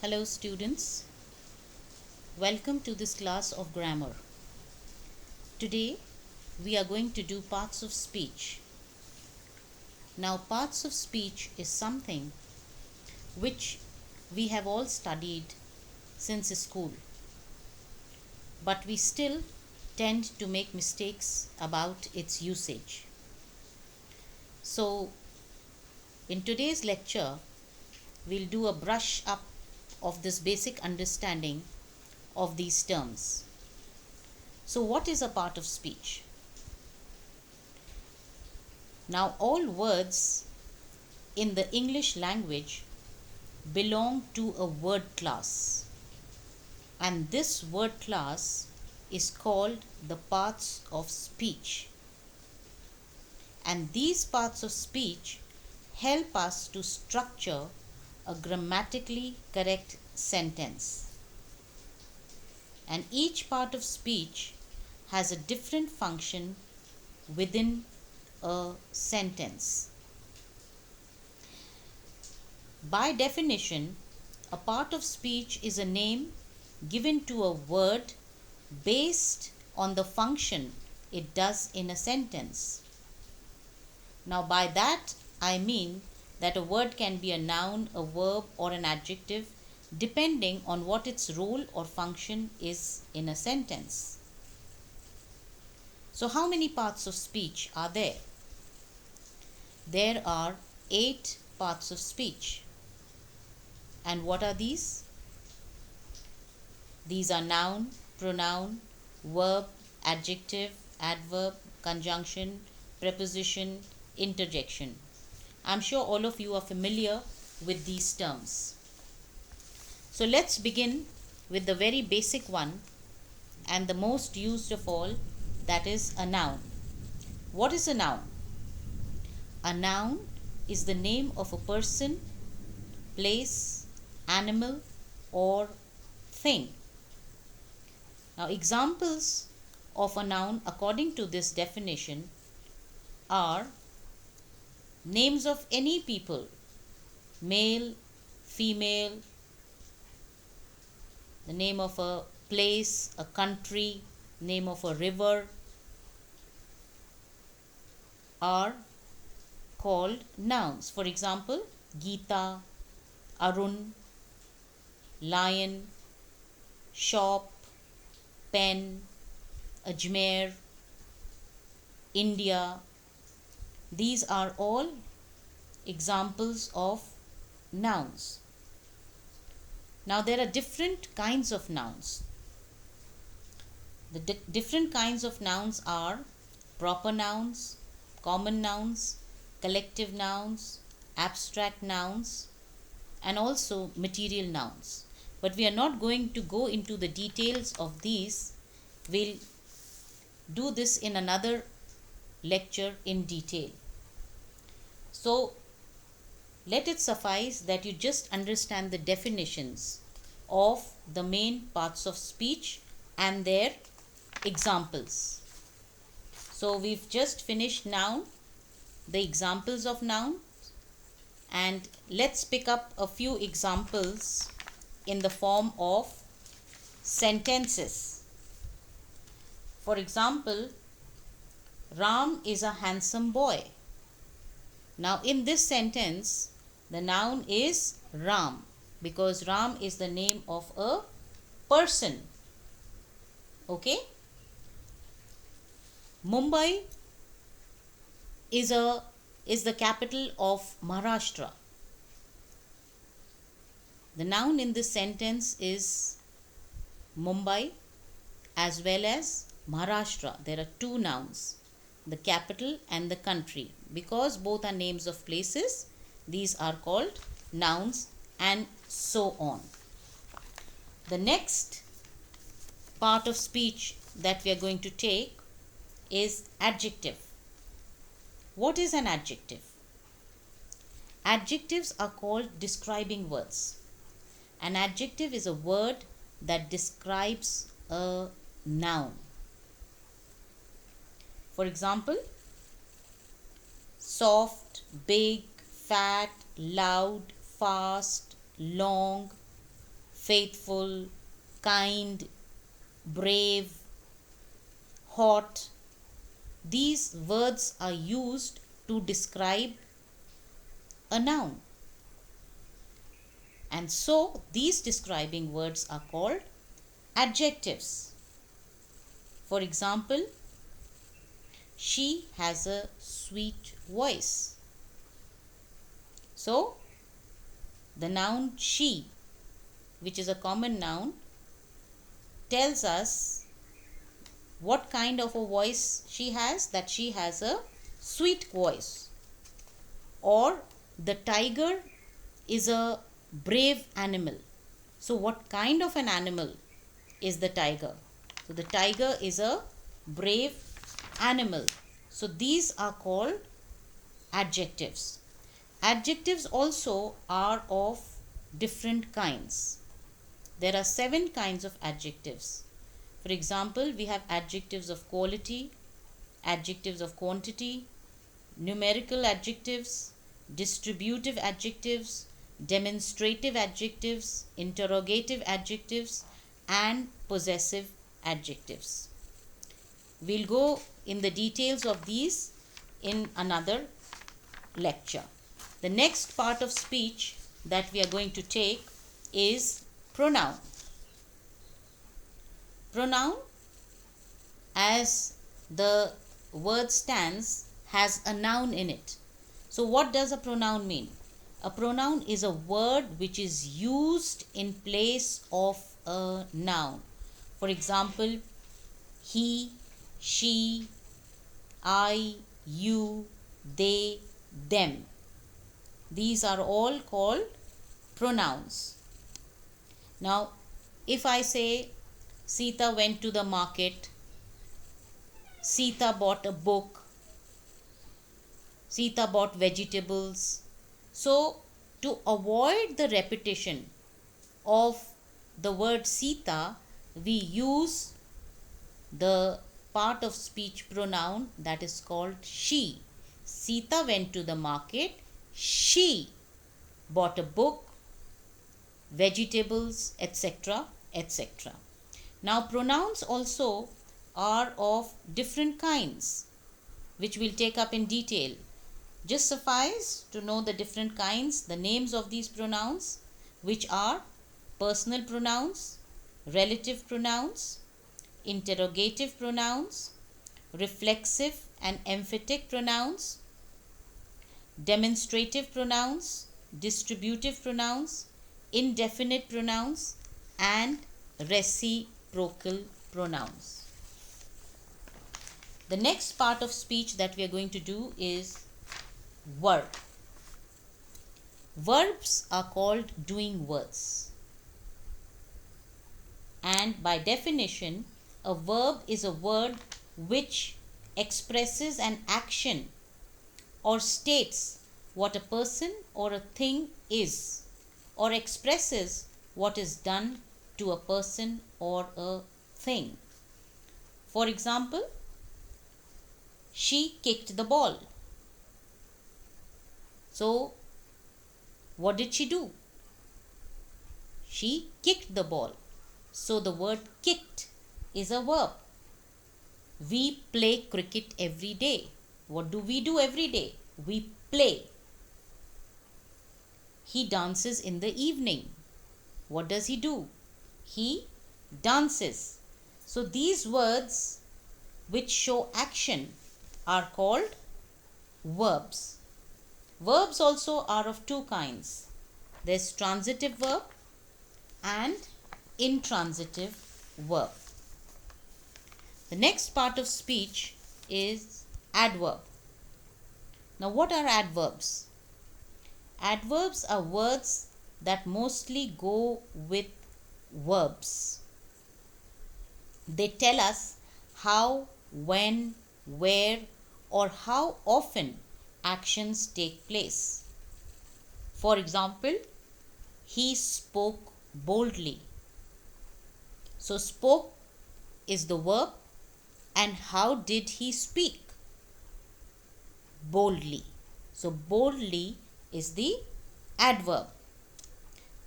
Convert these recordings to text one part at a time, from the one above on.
Hello students, welcome to this class of grammar. Today we are going to do parts of speech. Now parts of speech is something which we have all studied since school, but we still tend to make mistakes about its usage. So in today's lecture we'll do a brush up of this basic understanding of these terms. So what is a part of speech? Now all words in the English language belong to a word class, and this word class is called the parts of speech, and these parts of speech help us to structure a grammatically correct sentence, and each part of speech has a different function within a sentence. By definition, a part of speech is a name given to a word based on the function it does in a sentence. Now, by that I mean that a word can be a noun, a verb, or an adjective depending on what its role or function is in a sentence. So, how many parts of speech are there? There are 8 parts of speech. And what are these? These are noun, pronoun, verb, adjective, adverb, conjunction, preposition, interjection. I'm sure all of you are familiar with these terms. So let's begin with the very basic one and the most used of all, that is a noun. What is a noun? A noun is the name of a person, place, animal, or thing. Now, examples of a noun according to this definition are names of any people, male, female, the name of a place, a country, name of a river are called nouns. For example, Geeta, Arun, lion, shop, pen, Ajmer, India. These are all examples of nouns. Now there are different kinds of nouns. The different kinds of nouns are proper nouns, common nouns, collective nouns, abstract nouns, and also material nouns. But we are not going to go into the details of these. We'll do this in another lecture in detail. So let it suffice that you just understand the definitions of the main parts of speech and their examples. So we've just finished noun, the examples of noun, and let's pick up a few examples in the form of sentences. For example, Ram is a handsome boy. Now in this sentence, the noun is Ram because Ram is the name of a person. Okay? Mumbai is the capital of Maharashtra. The noun in this sentence is Mumbai as well as Maharashtra. There are two nouns, the capital and the country. Because both are names of places, these are called nouns and so on. The next part of speech that we are going to take is adjective. What is an adjective? Adjectives are called describing words. An adjective is a word that describes a noun. For example, soft, big, fat, loud, fast, long. faithful, kind, brave, hot. These words are used to describe a noun. And so these describing words are called adjectives. For example, she has a sweet voice. So, the noun she, which is a common noun, tells us what kind of a voice she has, that she has a sweet voice. Or the tiger is a brave animal. So, what kind of an animal is the tiger? So, the tiger is a brave animal. So, these are called adjectives. Adjectives also are of different kinds. There are 7 kinds of adjectives. For example, we have adjectives of quality, adjectives of quantity, numerical adjectives, distributive adjectives, demonstrative adjectives, interrogative adjectives, and possessive adjectives. We'll go in the details of these in another lecture. The next part of speech that we are going to take is pronoun. Pronoun, as the word stands, has a noun in it. So what does a pronoun mean? A pronoun is a word which is used in place of a noun. For example, he, she, I, you, they, them. These are all called pronouns. Now, if I say Sita went to the market, Sita bought a book, Sita bought vegetables. So, to avoid the repetition of the word Sita, we use the part of speech pronoun that is called she. Sita went to the market, she bought a book, vegetables, etc., etc. Now, pronouns also are of different kinds, which we'll take up in detail. Just suffice to know the different kinds, the names of these pronouns, which are personal pronouns, relative pronouns, interrogative pronouns, reflexive and emphatic pronouns, demonstrative pronouns, distributive pronouns, indefinite pronouns, and reciprocal pronouns. The next part of speech that we are going to do is verb. Verbs are called doing words. And by definition, a verb is a word which expresses an action or states what a person or a thing is, or expresses what is done to a person or a thing. For example, she kicked the ball. So, what did she do? She kicked the ball. So, the word kicked is a verb. We play cricket every day. What do we do every day? We play. He dances in the evening. What does he do? He dances. So, these words which show action are called verbs. Verbs also are of 2 kinds. There's transitive verb and intransitive verb. The next part of speech is adverb. Now, what are adverbs? Adverbs are words that mostly go with verbs. They tell us how, when, where, or how often actions take place. For example, he spoke boldly. So, spoke is the verb, and how did he speak? Boldly. So, boldly is the adverb.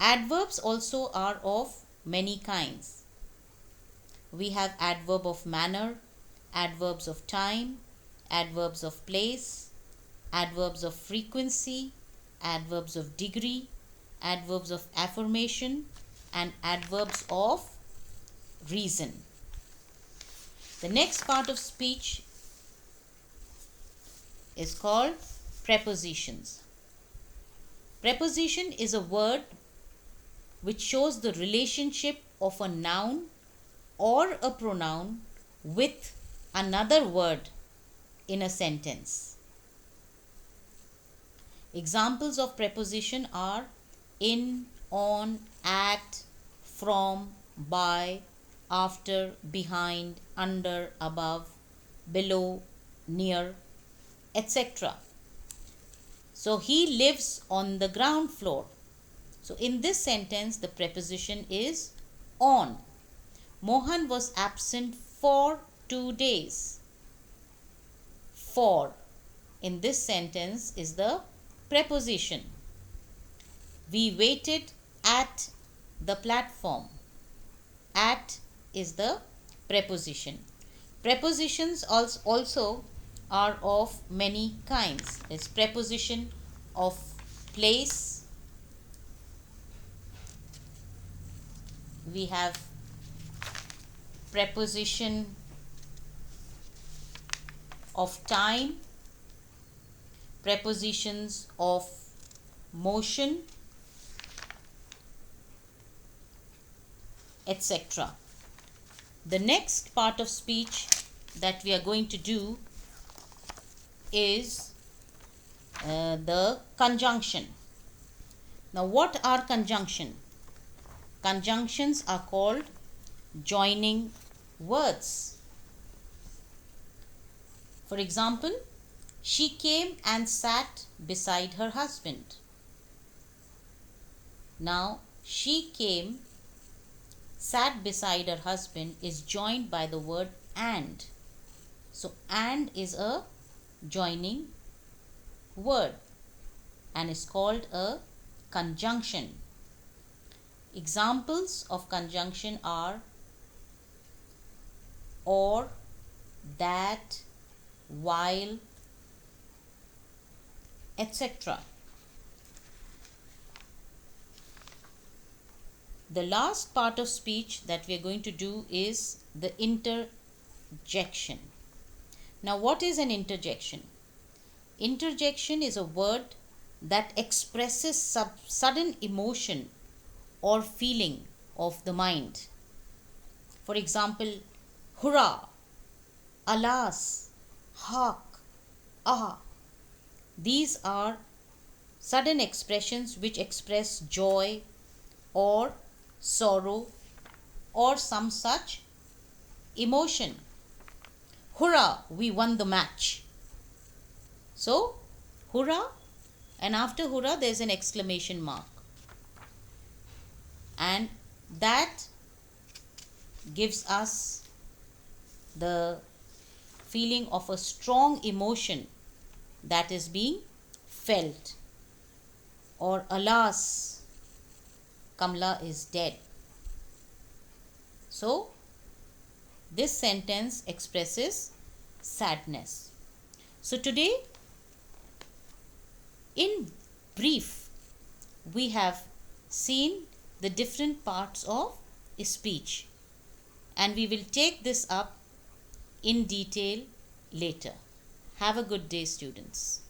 Adverbs also are of many kinds. We have adverb of manner, adverbs of time, adverbs of place, adverbs of frequency, adverbs of degree, adverbs of affirmation, and adverbs of reason. The next part of speech is called prepositions. Preposition is a word which shows the relationship of a noun or a pronoun with another word in a sentence. Examples of preposition are in, on, at, from, by, after, behind, under, above, below, near, etc. So he lives on the ground floor. So in this sentence the preposition is on. Mohan was absent for 2 days. For in this sentence is the preposition. We waited at the platform. At is the preposition. Prepositions also are of many kinds. There's preposition of place. We have preposition of time, prepositions of motion, etc. The next part of speech that we are going to do is the conjunction. Now, what are conjunction? Conjunctions are called joining words. For example, she came and sat beside her husband. Now, she came, sat beside her husband is joined by the word and. So, and is a joining word and is called a conjunction. Examples of conjunction are or, that, while, etc. The last part of speech that we are going to do is the interjection. Now, what is an interjection? Interjection is a word that expresses sudden emotion or feeling of the mind. For example, hurrah, alas, hark, ah. These are sudden expressions which express joy or sorrow or some such emotion. Hurrah, we won the match. So, hurrah, and after hurrah there is an exclamation mark. And that gives us the feeling of a strong emotion that is being felt. Or alas, Kamla is dead. So, this sentence expresses sadness. So, today, in brief, we have seen the different parts of speech, and we will take this up in detail later. Have a good day, students.